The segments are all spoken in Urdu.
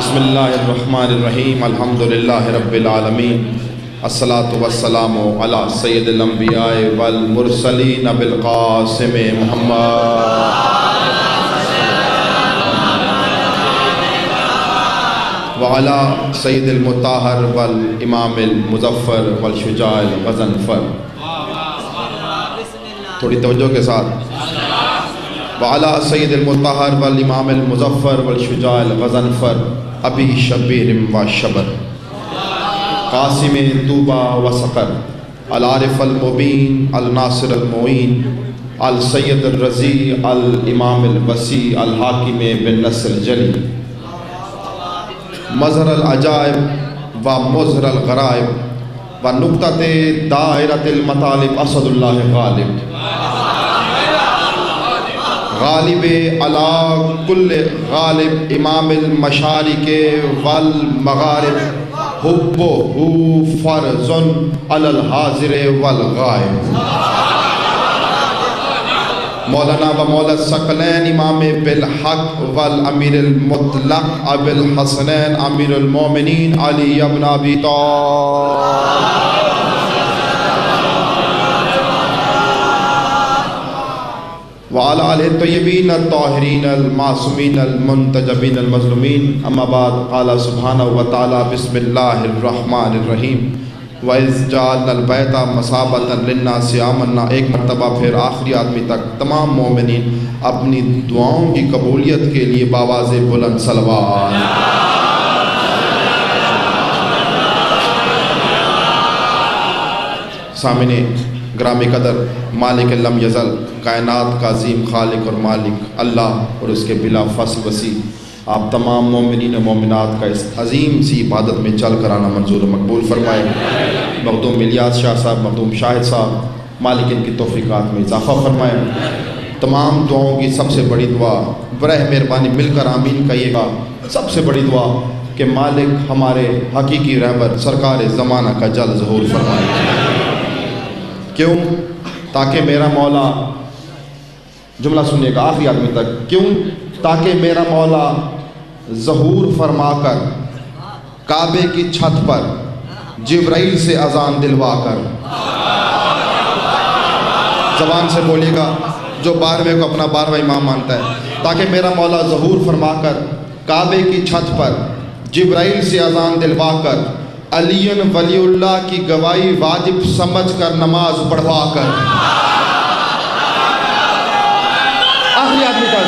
بسم اللہ الرحمن الرحیم الحمدللہ رب العالمین الصلاۃ والسلام علی سید الانبیاء والمرسلین بالقاسم محمد وعلی سید المطہر والامام المظفر والشجاع الغضنفر. تھوڑی توجہ کے ساتھ. وعلی سید المطہر والامام المظفر والشجاع الغضنفر ابی شبیر و شبر قاسم طوبہ و سقر العارف المبین الناصر المعین السید الرضی الامام الوسیع الحاکم بالنصر الجلی مظہر العجائب و مظہر الغرائب و نقطۃ دائرۃ المطالب اسد اللہ غالب غالب علی کل غالب امام المشارق والمغارب حبہ فرض علی الحاضر والغائب. مولانا و مولا الثقلین امام بالحق والامیر المطلق ابو الحسنین امیر المومنین علی ابن ابی طالب وعلى آلہ الطیبین الطاہرین المعصومین المنتجبین المظلومین. اما بعد قال سبحانہ وتعالی بسم اللہ الرحمن الرحیم وَإِذْ جَعَلْنَا الْبَيْتَ مَثَابَةً لِلنَّاسِ آمَنَّا. ایک مرتبہ پھر آخری آدمی تک تمام مومنین اپنی دعاؤں کی قبولیت کے لیے بآواز بلند صلوات. سامعین گرامی قدر، مالک لم یزل، کائنات کا عظیم خالق اور مالک اللہ اور اس کے بلا فصل وسیع، آپ تمام مومنین و مومنات کا اس عظیم سی عبادت میں چل کر آنا منظور و مقبول فرمائے. مخدوم الیاس شاہ صاحب، مخدوم شاہد صاحب، مالک ان کی توفیقات میں اضافہ فرمائے. تمام دعاؤں کی سب سے بڑی دعا، برہ مہربانی مل کر آمین کہیے گا. سب سے بڑی دعا کہ مالک ہمارے حقیقی رہبر سرکار زمانہ کا جل ظہور فرمائے. کیوں؟ تاکہ میرا مولا، جملہ سنیے گا آخری آدمی تک، کیوں؟ تاکہ میرا مولا ظہور فرما کر کعبے کی چھت پر جبرائیل سے اذان دلوا کر، زبان سے بولیے گا جو 12ویں کو اپنا 12واں امام مانتا ہے، تاکہ میرا مولا ظہور فرما کر کعبے کی چھت پر جبرائیل سے اذان دلوا کر علی ولی اللہ کی گواہی واجب سمجھ کر نماز پڑھوا کر. آخری آدمی کا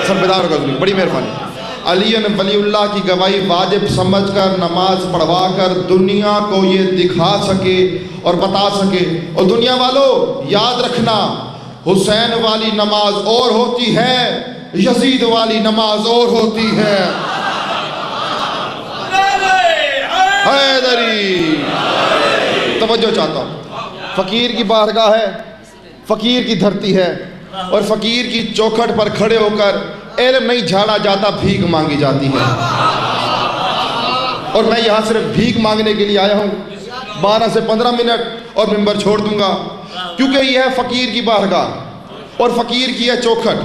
سر بیدار ہوگا، بڑی مہربانی. علی ولی اللہ کی گواہی واجب سمجھ کر نماز پڑھوا کر دنیا کو یہ دکھا سکے اور بتا سکے، اور دنیا والو یاد رکھنا، حسین والی نماز اور ہوتی ہے، یزید والی نماز اور ہوتی ہے. حیدری توجہ چاہتا ہوں. فقیر کی بارگاہ ہے، فقیر کی دھرتی ہے، اور فقیر کی چوکھٹ پر کھڑے ہو کر علم نہیں جھاڑا جاتا، بھیک مانگی جاتی ہے. اور میں یہاں صرف بھیک مانگنے کے لیے آیا ہوں. 12 سے 15 منٹ اور ممبر چھوڑ دوں گا، کیونکہ یہ ہے فقیر کی بارگاہ اور فقیر کی ہے چوکھٹ.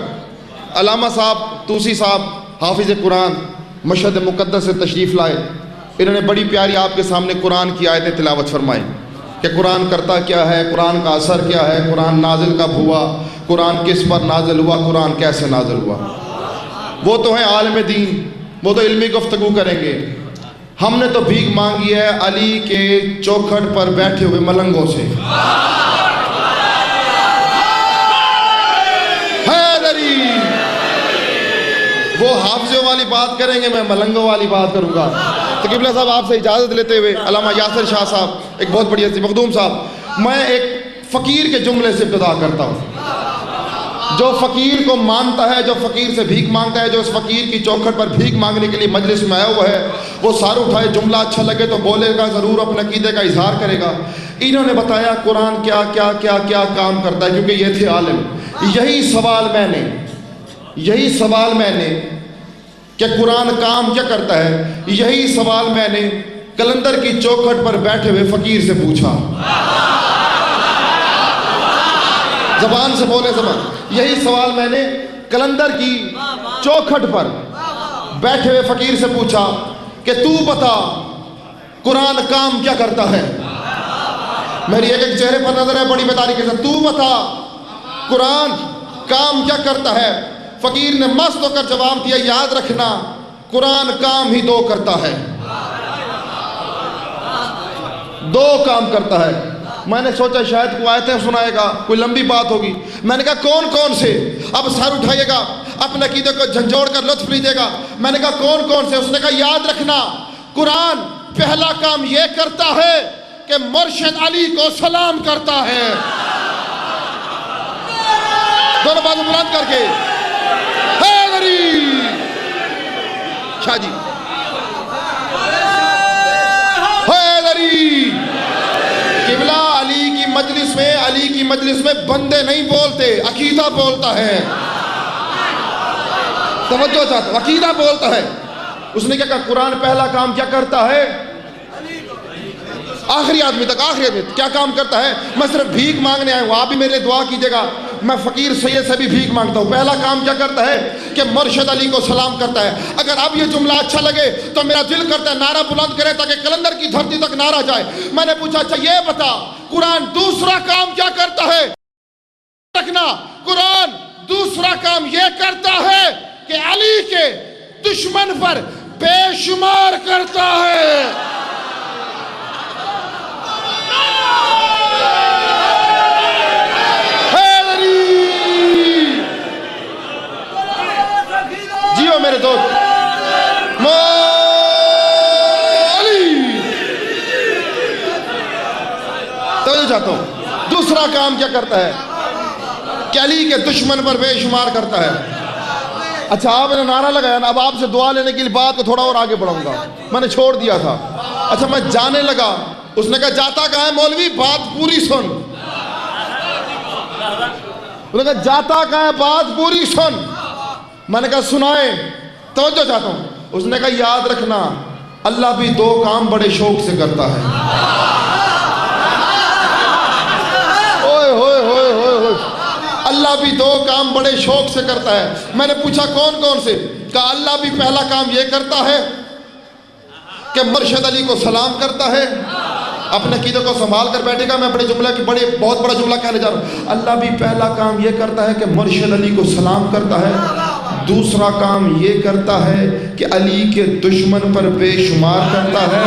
علامہ صاحب توسی صاحب حافظ قرآن مشہد مقدس سے تشریف لائے. انہوں نے بڑی پیاری آپ کے سامنے قرآن کی آیتیں تلاوت فرمائی کہ قرآن کرتا کیا ہے، قرآن کا اثر کیا ہے، قرآن نازل کب ہوا، قرآن کس پر نازل ہوا، قرآن کیسے نازل ہوا. وہ تو ہیں عالم دین، وہ تو علمی گفتگو کریں گے. ہم نے تو بھیک مانگی ہے علی کے چوکھٹ پر بیٹھے ہوئے ملنگوں سے. حیدری وہ حافظوں والی بات کریں گے، میں ملنگوں والی بات کروں گا. تو قبلہ صاحب آپ سے اجازت لیتے ہوئے علامہ یاسر شاہ صاحب، ایک بہت بڑی ہستی، مخدوم صاحب، میں ایک فقیر کے جملے سے ابتدا کرتا ہوں. جو فقیر کو مانتا ہے، جو فقیر سے بھیک مانگتا ہے، جو اس فقیر کی چوکھٹ پر بھیک مانگنے کے لیے مجلس میں آیا ہوا ہے، وہ سار اٹھائے، جملہ اچھا لگے تو بولے گا، ضرور اپنے عقیدے کا اظہار کرے گا. انہوں نے بتایا قرآن کیا کیا کیا کیا کام کرتا ہے، کیونکہ یہ تھے عالم. یہی سوال میں نے کہ قرآن کام کیا کرتا ہے، یہی سوال میں نے کلندر کی چوکھٹ پر بیٹھے ہوئے فقیر سے پوچھا. زبان سے بولے زبان. یہی سوال میں نے کلندر کی چوکھٹ پر بیٹھے ہوئے فقیر سے پوچھا کہ تو بتا قرآن کام کیا کرتا ہے؟ میری ایک چہرے پر نظر ہے بڑی بیداری کے ساتھ، تو بتا قرآن کام کیا کرتا ہے؟ فقیر نے مست ہو کر جواب دیا، یاد رکھنا قرآن کام ہی دو کرتا ہے، دو کام کرتا ہے۔ میں نے سوچا شاید کوئی آیتیں سنائے گا، کوئی لمبی بات ہوگی۔ میں نے کہا کون کون سے؟ اب سر اٹھائیے گا، اپنے عقیدے کو جھنجھوڑ کر لطف لیجیے گا۔ میں نے کہا کون کون سے؟ اس نے کہا یاد رکھنا قرآن پہلا کام یہ کرتا ہے کہ مرشد علی کو سلام کرتا ہے۔ دونوں بازو بلند کر کے حیدری شاہ جی حیدری قبلہ علی کی مجلس میں بندے نہیں بولتے، عقیدہ بولتا ہے۔ توجہ چاہتا ہوں، عقیدہ بولتا ہے۔ اس نے کیا کہا قرآن پہلا کام کیا کرتا ہے؟ آخری آدمی تک کیا کام کرتا ہے؟ میں صرف بھیک مانگنے آیا ہوں، آپ بھی میرے لیے دعا کیجئے گا، میں فقیر سید سے بھی بھیک مانگتا ہوں۔ پہلا کام کیا کرتا ہے کہ مرشد علی کو سلام کرتا ہے۔ اگر اب یہ جملہ اچھا لگے تو میرا دل کرتا ہے نعرہ بلند کرے تاکہ کلندر کی دھرتی تک نعرہ جائے۔ میں نے پوچھا اچھا یہ بتا قرآن دوسرا کام کیا کرتا ہے؟ رکھنا قرآن دوسرا کام یہ کرتا ہے کہ علی کے دشمن پر بے شمار کرتا ہے۔ جیو میرے دوست توجہ چاہتا ہوں، دوسرا کام کیا کرتا ہے کہ علی کے دشمن پر بے شمار کرتا ہے۔ اچھا آپ نے نعرہ لگایا نا، اب آپ سے دعا لینے کے لیے بات کو تھوڑا اور آگے بڑھاؤں گا، میں نے چھوڑ دیا تھا۔ اچھا میں جانے لگا، اس نے کہا جاتا کہاں ہے مولوی؟ بات پوری سن۔ اس نے کہا جاتا کہاں ہے؟ بات پوری سن۔ میں نے کہا سنائیں۔ توجہ چاہتا ہوں۔ اس نے کہا یاد رکھنا اللہ بھی دو کام بڑے شوق سے کرتا ہے۔ اوئے ہوئے ہوئے ہوئے ہوئے، اللہ بھی دو کام بڑے شوق سے کرتا ہے۔ میں نے پوچھا کون کون سے؟ کہا اللہ بھی پہلا کام یہ کرتا ہے کہ مرشد علی کو سلام کرتا ہے۔ اپنے عقیدے کو سنبھال کر بیٹھے گا، میں بڑے جملہ کی بہت بڑا جملہ کہنے جا رہا ہوں۔ اللہ بھی پہلا کام یہ کرتا ہے کہ مرشد علی کو سلام کرتا ہے، دوسرا کام یہ کرتا ہے کہ علی کے دشمن پر بے شمار کرتا ہے،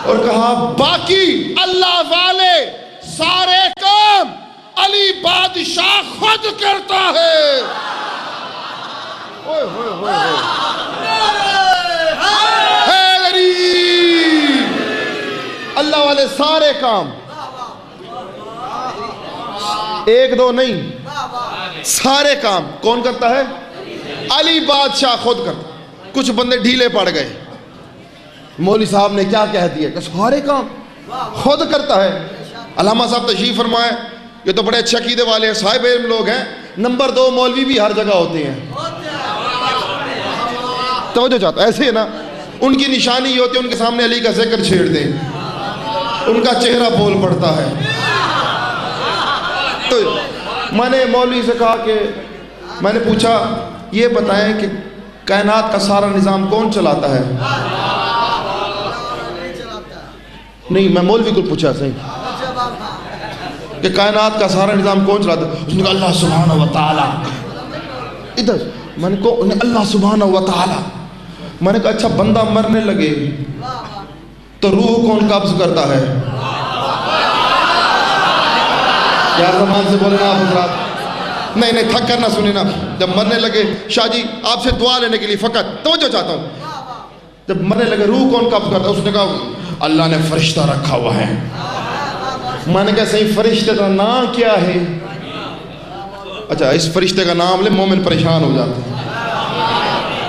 اور کہا باقی اللہ والے سارے کام علی بادشاہ خود کرتا ہے۔ اوئے ہوئے ہوئے اللہ والے سارے کام، ایک دو نہیں، سارے کام کون کرتا ہے؟ علی بادشاہ خود کرتا۔ کچھ بندے ڈھیلے پڑ گئے، مولوی صاحب نے کیا کہہ دیا کہ سارے کام خود کرتا ہے۔ علامہ صاحب تشریف فرمائے، یہ تو بڑے اچھے عقیدے والے ہیں، صاحب علم لوگ ہیں۔ نمبر دو مولوی بھی ہر جگہ ہوتے ہیں۔ توجہ چاہتا ایسے ہے نا، ان کی نشانی یہ ہوتی ہے ان کے سامنے علی کا ذکر چھیڑ دیں، ان کا چہرہ بول پڑتا ہے۔ تو میں نے مولوی سے کہا کہ میں نے پوچھا یہ بتائیں کہ کائنات کا سارا نظام کون چلاتا ہے؟ نہیں میں مولوی کو پوچھا صحیح کہ کائنات کا سارا نظام کون چلاتا ہے؟ اس نے کہا اللہ سبحانہ وتعالی۔ ادھر میں نے کہا اللہ سبحانہ وتعالی۔ میں نے کہا اچھا بندہ مرنے لگے تو روح کون قبض کرتا ہے؟ یار زمان سے بولنا آپ حضرات، نہیں تھک کر نہ سنیں نا۔ جب مرنے لگے شاہ جی آپ سے دعا لینے کے لیے فقط توجہ چاہتا ہوں، جب مرنے لگے روح کون قبض کرتا ہے؟ اس نے کہا اللہ نے فرشتہ رکھا ہوا ہے۔ میں نے کہا صحیح فرشتے کا نام کیا ہے؟ اچھا اس فرشتے کا نام لے مومن پریشان ہو جاتا ہے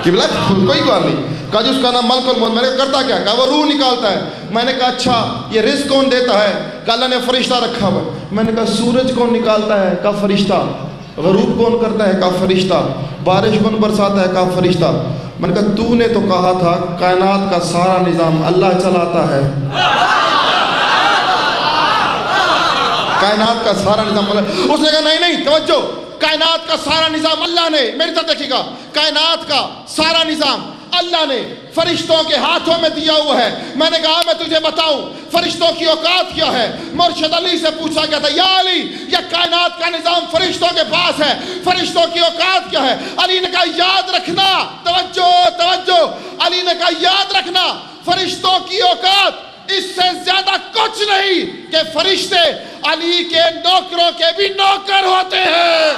کہ بلا کوئی بات نہیں۔ کہا جی اس کا نام ملک الموت۔ میں نے کہا کرتا کیا؟ کہا وہ روح نکالتا ہے۔ میں نے کہا اچھا یہ رزق کون دیتا ہے؟ کہا اللہ نے فرشتہ رکھا ہوا ہے۔ میں نے کہا سورج کون نکالتا ہے؟ کہا فرشتہ۔ غروب کون کرتا ہے؟ کہا فرشتہ۔ بارش کون برساتا ہے؟ کہا فرشتہ۔ میں نے کہا تو نے تو کہا تھا کائنات کا سارا نظام اللہ چلاتا ہے، کائنات کا سارا نظام اللہ۔ اس نے کہا نہیں توجہ، کائنات کا سارا نظام اللہ نے، میری طرف دیکھیے گا، کائنات کا سارا نظام اللہ نے فرشتوں کے ہاتھوں میں دیا ہوا ہے۔ میں نے کہا میں تجھے بتاؤں فرشتوں کی اوقات کیا ہے؟ مرشد علی سے پوچھا گیا تھا، یا علی یہ کائنات کا نظام فرشتوں کے پاس ہے، فرشتوں کی اوقات کیا ہے؟ علی نے کہا یاد رکھنا، توجہ توجہ، علی نے کہا یاد رکھنا فرشتوں کی اوقات اس سے زیادہ کچھ نہیں کہ فرشتے علی کے نوکروں کے بھی نوکر ہوتے ہیں۔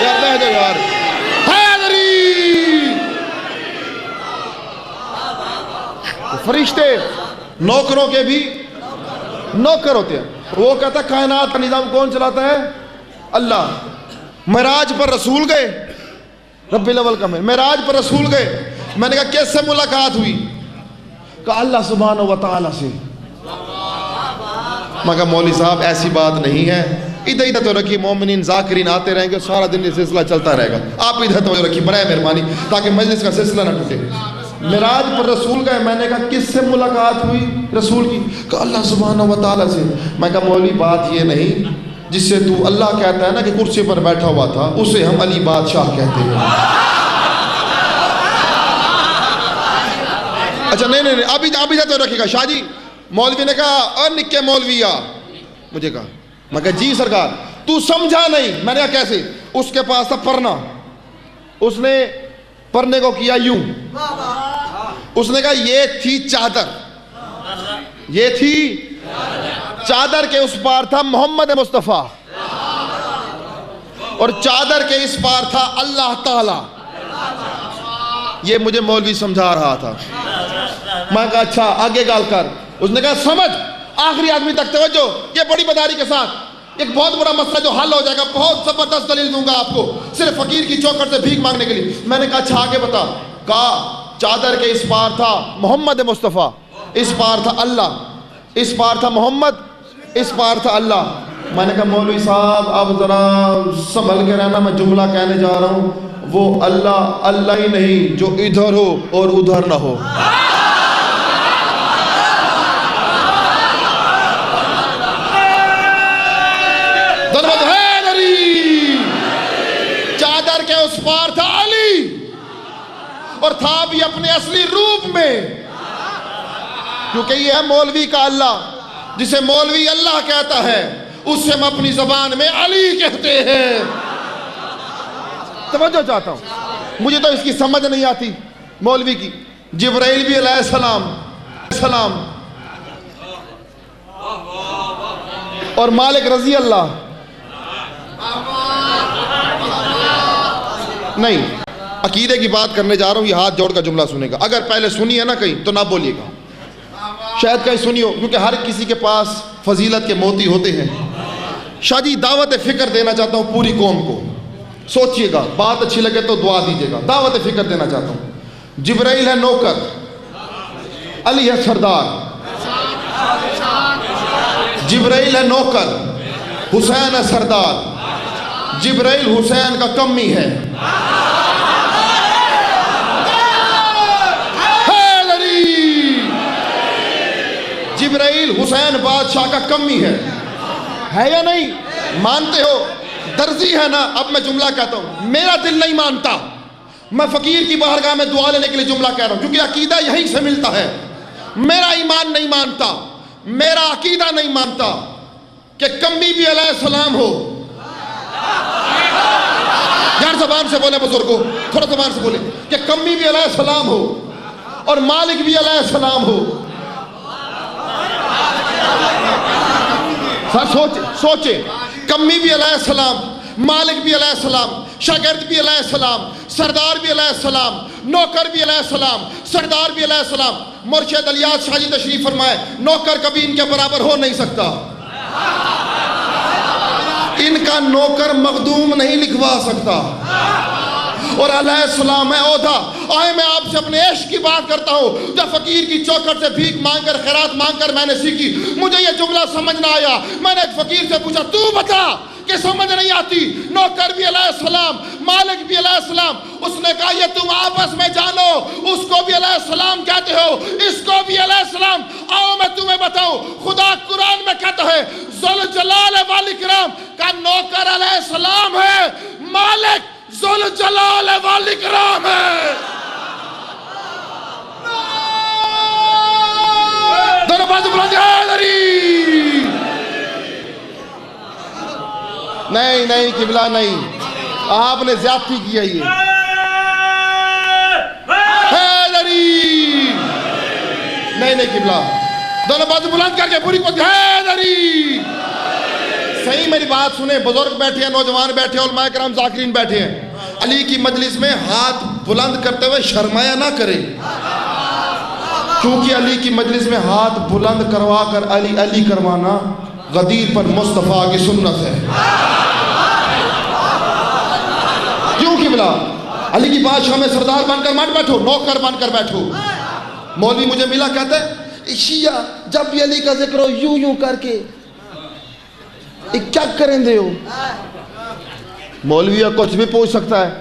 یار بہ دو یار، حیدری، فرشتے نوکروں کے بھی نوکر ہوتے ہیں۔ وہ کہتا کائنات کا نظام کون چلاتا ہے؟ اللہ۔ معراج پر رسول گئے، ربی الاول کا معراج پر رسول گئے، میں نے کہا کیسے ملاقات ہوئی؟ کہا اللہ سبحانہ و تعالیٰ سے۔ میں کہا مولوی صاحب ایسی بات نہیں ہے، ادھر ادھر تو رکھیے، مومنین ذاکرین آتے رہیں گے، سارا دن یہ سلسلہ چلتا رہے گا، آپ ادھر تو رکھیے برائے مہربانی تاکہ مجلس کا سلسلہ نہ ٹوٹے۔ معراج پر رسول گئے، میں نے کہا کس سے ملاقات ہوئی رسول کی؟ کہا اللہ سبحانہ و تعالیٰ سے۔ میں کہا مولوی بات یہ نہیں جس سے تو اللہ کہتا ہے نا کہ کرسی پر بیٹھا ہوا تھا، اسے ہم علی بادشاہ کہتے ہیں۔ اچھا نہیں ابھی تو رکھے گا شاہ جی۔ مولوی نے کہا اور نکے مولوی آ، مجھے کہا، میں کہا جی سرکار، تو سمجھا نہیں۔ میں نے کہا کیسے؟ اس کے پاس تھا پرنا، اس نے پرنے کو کیا یوں، اس نے کہا یہ تھی چادر، یہ تھی چادر کے اس پار تھا محمد مصطفیٰ، اور چادر کے اس پار تھا اللہ تعالی۔ یہ مجھے مولوی سمجھا رہا تھا۔ میں کہا اچھا آگے گال کر۔ اس نے کہا سمجھ، آخری آدمی تک توجہ، یہ بڑی بداری کے ساتھ ایک بہت بڑا مسئلہ جو حل ہو جائے گا، بہت زبردست دلیل دوں گا آپ کو، صرف فقیر کی چوکھٹ سے بھیک مانگنے کے لیے۔ میں نے کہا اچھا آگے بتا۔ کہا چادر کے اس پار تھا محمد مصطفیٰ، اس پار تھا اللہ، اس پار تھا محمد، اس پار تھا اللہ۔ میں نے کہا مولوی صاحب اب ذرا سنبھل کے رہنا، میں جملہ کہنے جا رہا ہوں، وہ اللہ اللہ ہی نہیں جو ادھر ہو اور ادھر نہ ہو۔ چادر کے اس پار تھا علی، اور تھا بھی اپنے اصلی روپ میں، کیونکہ یہ ہے مولوی کا اللہ، جسے مولوی اللہ کہتا ہے اس سے ہم اپنی زبان میں علی کہتے ہیں۔ توجہ چاہتا ہوں، مجھے تو اس کی سمجھ نہیں آتی مولوی کی۔ جبرائیل بھی علیہ السلام اور مالک رضی اللہ، نہیں عقیدے کی بات کرنے جا رہا ہوں، یہ ہاتھ جوڑ کا جملہ سنے گا، اگر پہلے سنی ہے نا کہیں تو نہ بولیے گا، شاید کہیں سنی ہو، کیونکہ ہر کسی کے پاس فضیلت کے موتی ہوتے ہیں۔ شاہ جی دعوت فکر دینا چاہتا ہوں پوری قوم کو، سوچئے گا، بات اچھی لگے تو دعا دیجیے گا۔ دعوت فکر دینا چاہتا ہوں، جبرائیل ہے نوکر، علی ہے سردار۔ جبرائیل ہے نوکر، حسین ہے سردار۔ جبرائیل حسین کا کمی ہے، جبرائیل حسین بادشاہ کا کمی ہے یا نہیں؟ مانتے ہو؟ درزی ہے نا؟ اب میں جملہ کہتا ہوں، میرا دل نہیں مانتا، میں فقیر کی بارگاہ میں دعا لینے کے لیے جملہ کہہ رہا ہوں، کیونکہ عقیدہ یہیں سے ملتا ہے۔ میرا ایمان نہیں مانتا، میرا عقیدہ نہیں مانتا کہ کمی بھی علیہ السلام ہو۔ یار زبان سے بولے بزرگوں، تھوڑا زبان سے بولے، کہ کمی بھی علیہ السلام ہو اور مالک بھی علیہ السلام ہو۔ سوچے کمی بھی علیہ السلام، مالک بھی علیہ السلام، شاگرد بھی علیہ السلام، سردار بھی علیہ السلام، نوکر بھی علیہ السلام، سردار بھی علیہ السلام۔ مرشد الیاس شاہ جی تشریف فرمائے، نوکر کبھی ان کے برابر ہو نہیں سکتا، ان کا نوکر مخدوم نہیں لکھوا سکتا، اور علیہ السلام ہے عہدہ۔ آئے میں آپ سے اپنے عشق کی بات کرتا ہوں، جب فقیر کی چوکھٹ سے بھیک مانگ کر خیرات مانگ کر میں نے سیکھی، مجھے یہ جملہ سمجھ نہ آیا۔ میں نے ایک فقیر سے پوچھا تو بتا کہ سمجھ نہیں آتی، نوکر بھی علیہ السلام، مالک بھی علیہ السلام۔ اس نے کہا یہ تم آپس میں جانو، اس کو بھی علیہ السلام کہتے ہو، اس کو بھی علیہ السلام۔ آؤ میں تمہیں بتاؤں، خدا قرآن میں کہتا ہے ذوالجلال والاکرام کا نوکر علیہ السلام ہے، مالک ذوالجلال والاکرام ہے۔ دونوں بازو بلند حیدری۔ نہیں نہیں قبلہ نہیں، آپ نے زیادتی کیا یہ حیدری۔ نہیں نہیں قبلہ، دونوں بازو بلند کر کے پوری کو حیدری۔ صحیح میری بات سنیں، بزرگ بیٹھے ہیں، نوجوان بیٹھے ہیں، علماء کرام ذاکرین بیٹھے ہیں، علی کی مجلس میں ہاتھ بلند کرتے ہوئے شرمایا نہ کریں، کیونکہ علی کی مجلس میں ہاتھ بلند کروا کر علی علی کروانا غدیر پر مصطفیٰ کی سنت ہے۔ کیوں قبلہ؟ علی کی بادشاہ میں سردار بن کر مت بیٹھو، نوکر بن کر بیٹھو۔ مولوی مجھے ملا کہتا ہے شیعہ جب بھی علی کا ذکر ہو یوں یوں کر کے کیا کریں دے ہو؟ مولوی کچھ بھی پوچھ سکتا ہے۔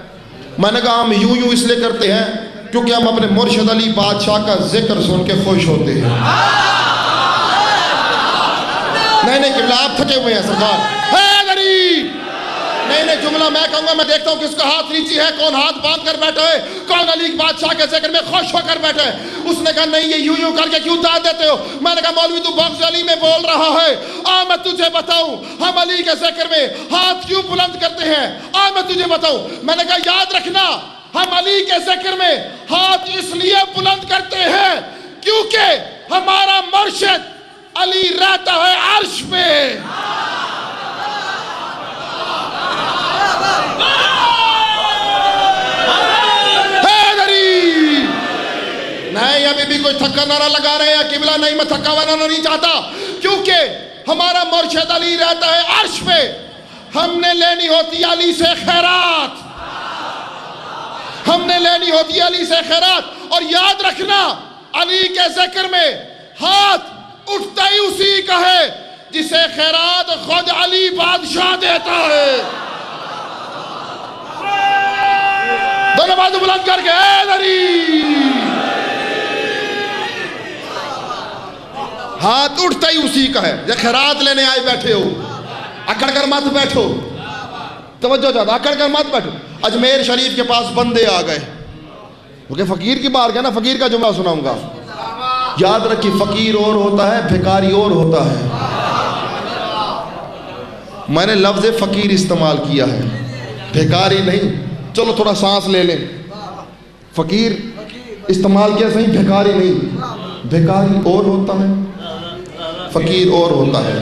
میں نے کہا ہم یوں یوں اس لیے کرتے ہیں کیونکہ ہم اپنے مرشد علی بادشاہ کا ذکر سن کے خوش ہوتے ہیں۔ نہیں نہیں قبلہ آپ تھکے ہوئے ہیں سردار۔ حیدری نہیں نہیں جملہ میں کہوں گا، میں دیکھتا ہوں کس کا ہاتھ نیچی ہے، کون ہاتھ باندھ کر بیٹھا ہے، کون علی بادشاہ کے ذکر میں خوش ہو کر بیٹھا ہے۔ اس نے کہا نہیں یہ یوں یوں کر کے کیوں داد دیتے ہو؟ میں نے کہا مولوی تو بغض علی میں بول رہا ہے، آ میں تجھے بتاؤں ہم علی کے ذکر میں ہاتھ کیوں بلند کرتے ہیں، آ میں تجھے بتاؤں۔ میں نے کہا یاد رکھنا ہم علی کے ذکر میں ہاتھ اس لیے بلند کرتے ہیں کیونکہ ہمارا مرشد علی رہتا ہے عرش پہ۔ نہیں ابھی بھی کوئی تھکا نعرہ لگا رہے ہیں قبلہ؟ نہیں میں تھکا ہوا نعرہ نہیں چاہتا، کیونکہ ہمارا مرشد علی رہتا ہے عرش پہ۔ ہم نے لینی ہوتی علی سے خیرات، ہم نے لینی ہوتی علی سے خیرات۔ اور یاد رکھنا علی کے ذکر میں ہاتھ اٹھتا ہی اسی کا ہے جسے خیرات خود علی بادشاہ دیتا ہے۔ دونوں بازو بلند کر کے حیدری۔ ہاتھ اٹھتا ہی اسی کا ہے۔ یہ خیرات لینے آئے بیٹھے ہو، اکڑ کر مت بیٹھو، توجہ چاہتا اکڑ کر مت بیٹھو۔ اجمیر شریف کے پاس بندے آ گئے، کیونکہ فقیر کی بار گیا نا، فقیر کا جملہ سناؤں گا، یاد رکھی فقیر اور ہوتا ہے بھکاری اور ہوتا ہے۔ میں نے لفظ فقیر استعمال کیا ہے، بھکاری نہیں۔ چلو تھوڑا سانس لے لیں، فقیر استعمال کیا صحیح، بھکاری نہیں۔ بھکاری اور ہوتا ہے، فقیر اور ہوتا ہے۔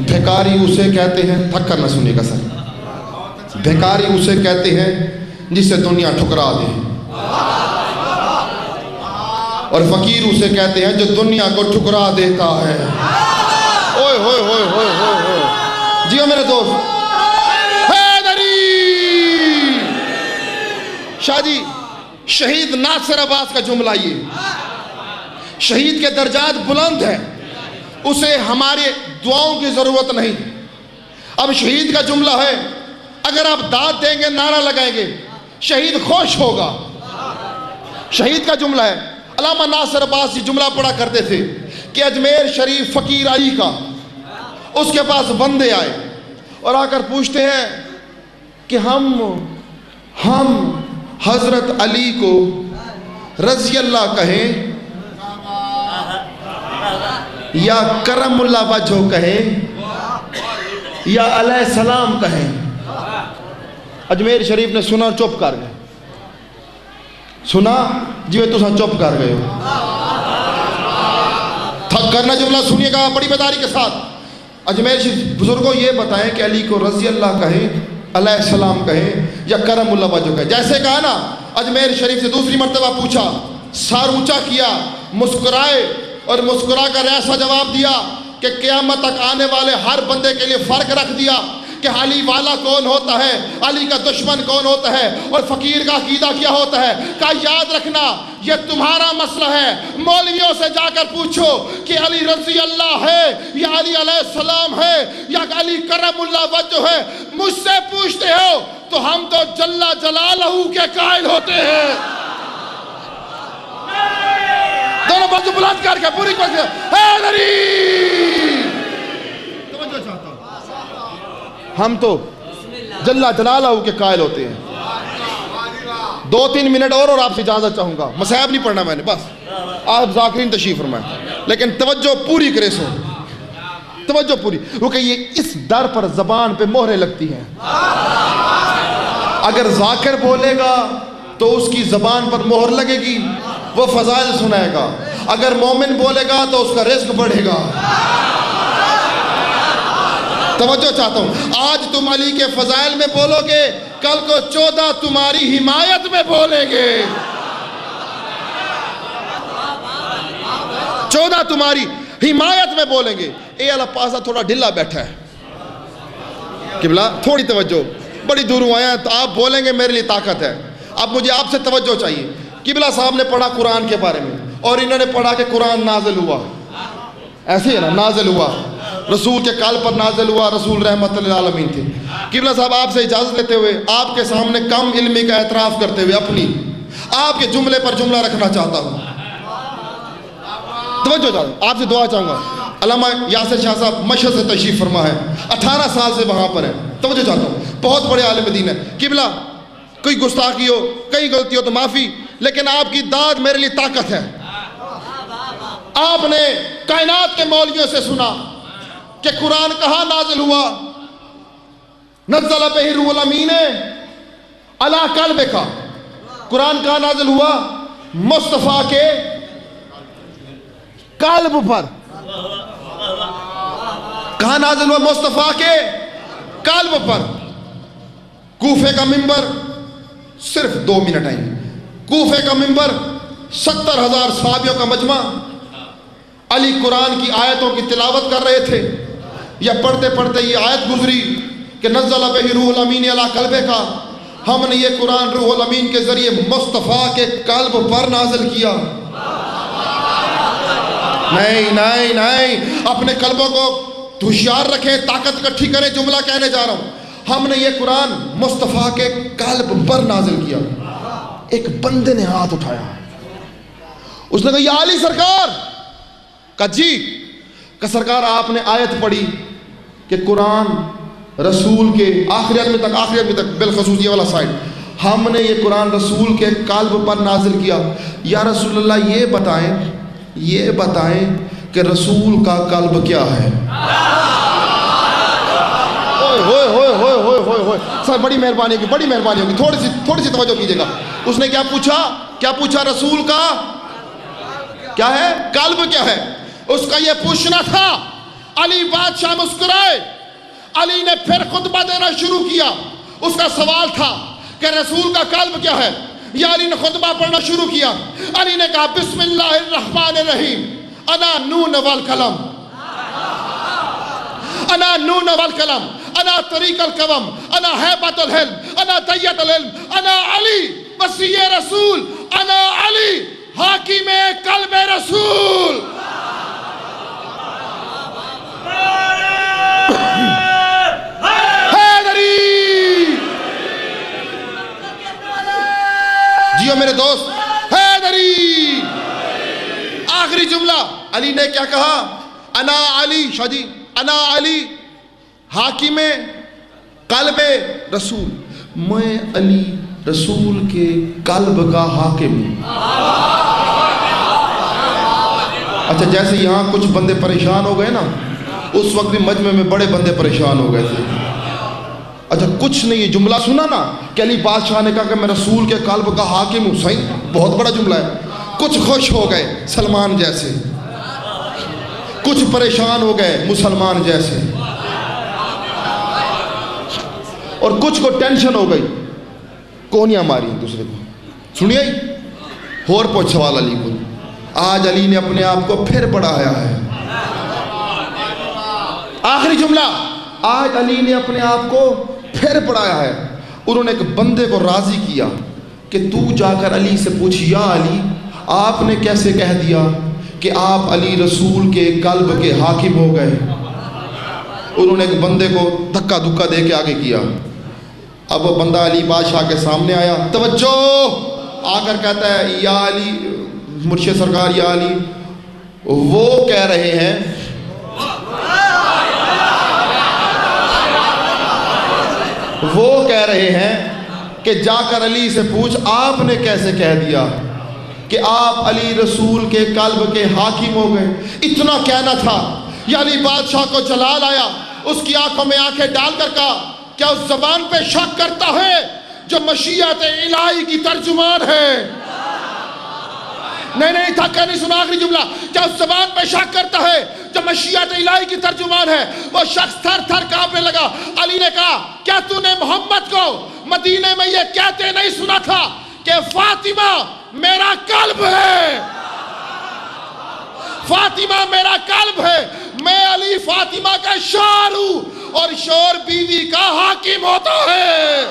بھکاری اسے کہتے ہیں، تھک کر نہ سنیے گا سر، بھکاری اسے کہتے ہیں جسے دنیا ٹھکرا دے، اور فقیر اسے کہتے ہیں جو دنیا کو ٹھکرا دیتا ہے۔ اوئے ہوئے ہوئے ہوئے ہوئے، جیو میرے دوست۔ حیدری شاہ جی شہید ناصر عباس کا جملہ یہ، شہید کے درجات بلند ہیں، اسے ہمارے دعاؤں کی ضرورت نہیں۔ اب شہید کا جملہ ہے، اگر آپ داد دیں گے نعرہ لگائیں گے شہید خوش ہوگا۔ شہید کا جملہ ہے، علامہ ناصر عباس یہ جملہ پڑھا کرتے تھے کہ اجمیر شریف فقیر علی کا، اس کے پاس بندے آئے اور آ کر پوچھتے ہیں کہ ہم حضرت علی کو رضی اللہ کہیں یا کرم اللہ وجہ کہیں یا علیہ السلام کہیں۔ اجمیر شریف نے سنا چپ کر گئے، سنا جی تو چپ کر گئے ہو، تھک کرنا جملہ سنیے گا بڑی بیداری کے ساتھ۔ اجمیر شریف بزرگوں یہ بتائیں کہ علی کو رضی اللہ کہیں، علیہ السلام کہیں یا کرم اللہ وجہ کہیں۔ جیسے کہا نا، اجمیر شریف سے دوسری مرتبہ پوچھا، سر اونچا کیا، مسکرائے اور مسکرا کر ایسا جواب دیا کہ قیامت تک آنے والے ہر بندے کے لیے فرق رکھ دیا کہ علی والا کون ہوتا ہے، علی کا دشمن کون ہوتا ہے، اور فقیر کا عقیدہ کیا ہوتا ہے۔ کہا یاد رکھنا یہ تمہارا مسئلہ ہے، مولویوں سے جا کر پوچھو کہ علی رضی اللہ ہے یا علی علیہ السلام ہے یا علی کرم اللہ وجہ ہے۔ مجھ سے پوچھتے ہو تو ہم تو جل جلالہ کے قائل ہوتے ہیں۔ دونوں بازو بلند کر کے پوری کوشش، حیدری ہم تو جل جلالہ کے قائل ہوتے ہیں. 2-3 منٹ اور آپ سے اجازت چاہوں گا. مصائب نہیں پڑھنا میں نے, بس آپ ذاکرین تشریف فرمائیں, لیکن توجہ پوری کرے سو, توجہ پوری, کیونکہ یہ اس ڈر پر زبان پہ مہریں لگتی ہیں. اگر ذاکر بولے گا تو اس کی زبان پر مہر لگے گی, وہ فضائل سنائے گا. اگر مومن بولے گا تو اس کا رزق بڑھے گا. توجہ چاہتا ہوں, آج تم علی کے فضائل میں بولو گے, کل کو 14 تمہاری حمایت میں بولیں گے. 14 تمہاری حمایت میں بولیں گے. اے اللہ پاسا تھوڑا ڈھلا بیٹھا ہے, قبلہ تھوڑی توجہ, بڑی دوروں آیا تو آپ بولیں گے میرے لیے طاقت ہے. اب مجھے آپ سے توجہ چاہیے. قبلہ صاحب نے پڑھا قرآن کے بارے میں, اور انہوں نے پڑھا کہ قرآن نازل ہوا, ایسے ہی ہے نا, نازل ہوا, رسول کے کال پر نازل ہوا, رسول رحمت للعالمین تھے. قبلہ صاحب آپ سے اجازت لیتے ہوئے, آپ کے سامنے کم علمی کا اعتراف کرتے ہوئے, اپنی آپ کے جملے پر جملہ رکھنا چاہتا ہوں. توجہ چاہتا ہوں, آپ سے دعا چاہوں گا. علامہ یاسر شاہ صاحب مشہد سے تشریف فرما ہے, 18 سال سے وہاں پر ہے. توجہ چاہتا ہوں, بہت بڑے عالم دین ہے. قبلہ کوئی گستاخی ہو, کئی غلطی ہو تو معافی, لیکن آپ کی داد میرے لیے طاقت ہے. آپ نے کائنات کے مولویوں سے سنا کہ قرآن کہاں نازل ہوا, نزل بہ روح الامین علی قلبک. قرآن کہاں نازل ہوا, مصطفیٰ کے قلب پر. کہاں نازل ہوا, مصطفیٰ کے قلب پر. کوفے کا منبر صرف 2 منٹ آئیں. کوفے کا منبر 70,000 صحابیوں کا مجمع, علی قرآن کی آیتوں کی تلاوت کر رہے تھے. یا پڑھتے پڑھتے یہ آیت گزری کہ نزل بہ روح الامین علی قلبک, ہم نے یہ قرآن روح الامین کے ذریعے مصطفیٰ کے قلب پر نازل کیا. نہیں نہیں نہیں, اپنے قلبوں کو ہوشیار رکھیں, طاقت اکٹھی کریں. جملہ کہنے جا رہا ہوں, ہم نے یہ قرآن مصطفیٰ کے قلب پر نازل کیا. ایک بندے نے ہاتھ اٹھایا, اس نے کہا یا علی سرکار. کہا جی. کہ سرکار آپ نے آیت پڑھی کہ قرآن رسول کے آخری آدمی تک بالخصوص یہ والا سائڈ, ہم نے یہ قرآن رسول کے قلب پر نازل کیا. یا رسول اللہ یہ بتائیں کہ رسول کا قلب کیا ہے. سر بڑی مہربانی ہوگی, تھوڑی سی توجہ کیجیے گا. اس نے کیا پوچھا رسول کا کیا ہے, قلب کیا ہے. اس کا یہ پوچھنا تھا. علی بادشاہ مسکرائے. علی نے پھر خطبہ دینا شروع کیا. اس کا سوال تھا کہ رسول کا قلب کیا ہے. یا علی نے خطبہ پڑھنا شروع کیا. علی نے کہا بسم اللہ الرحمن الرحیم, انا نون والقلم, انا نون والقلم, انا طریق القوم, انا ہیبت الحلم, انا دیت العلم, انا علی وسیع رسول, انا علی حاکم قلب رسول. جیو میرے دوست, حیدری. آخری جملہ علی نے کیا کہا, انا علی. شاہ جی, انا علی حاکم قلب رسول, میں علی رسول کے قلب کا حاکم ہوں. اچھا, جیسے یہاں کچھ بندے پریشان ہو گئے نا, اس وقت بھی مجمع میں بڑے بندے پریشان ہو گئے تھے. اچھا کچھ نہیں, یہ جملہ سنا نا کہ علی بادشاہ نے کہا کہ میں رسول کے قلب کا حاکم ہوں. صحیح, بہت بڑا جملہ ہے. کچھ خوش ہو گئے سلمان جیسے, کچھ پریشان ہو گئے مسلمان جیسے, اور کچھ کو ٹینشن ہو گئی, کونیاں ماری دوسرے کو. سنیے اور پوچھ سوال علی کو. آج علی نے اپنے آپ کو پھر بڑھایا ہے. آخری جملہ, آج علی نے اپنے آپ کو پھر بڑھایا ہے. انہوں نے ایک بندے کو راضی کیا کہ تو جا کر علی سے پوچھ, یا علی آپ نے کیسے کہہ دیا کہ آپ علی رسول کے قلب کے حاکم ہو گئے. انہوں نے ایک بندے کو دھکا دھکا دے کے آگے کیا. اب وہ بندہ علی بادشاہ کے سامنے آیا. توجہ, آ کر کہتا ہے یا علی, مرشد سرکار یا علی, وہ کہہ رہے ہیں وہ کہہ رہے ہیں کہ جا کر علی سے پوچھ آپ نے کیسے کہہ دیا کہ آپ علی رسول کے قلب کے حاکم ہو گئے؟ اتنا کہنا تھا یا علی بادشاہ کو جلال آیا، اس کی آنکھوں میں آنکھیں ڈال کر کہا کیا اس زبان پہ شک کرتا ہے جو مشیت الہی کی ترجمان ہے؟ نہیں تھکا نہیں سنا آخری جملہ، کیا اس زبان پہ شک کرتا ہے جو مشیت الہی کی ترجمان ہے؟ وہ شخص تھر تھر کانپنے لگا۔ علی نے کہا کیا تو نے محمد کو مدینے میں یہ کہتے نہیں سنا تھا کہ فاطمہ میرا قلب ہے، فاطمہ میرا قلب ہے، میں علی فاطمہ کا شور ہوں اور شور بیوی کا حاکم ہوتا ہے۔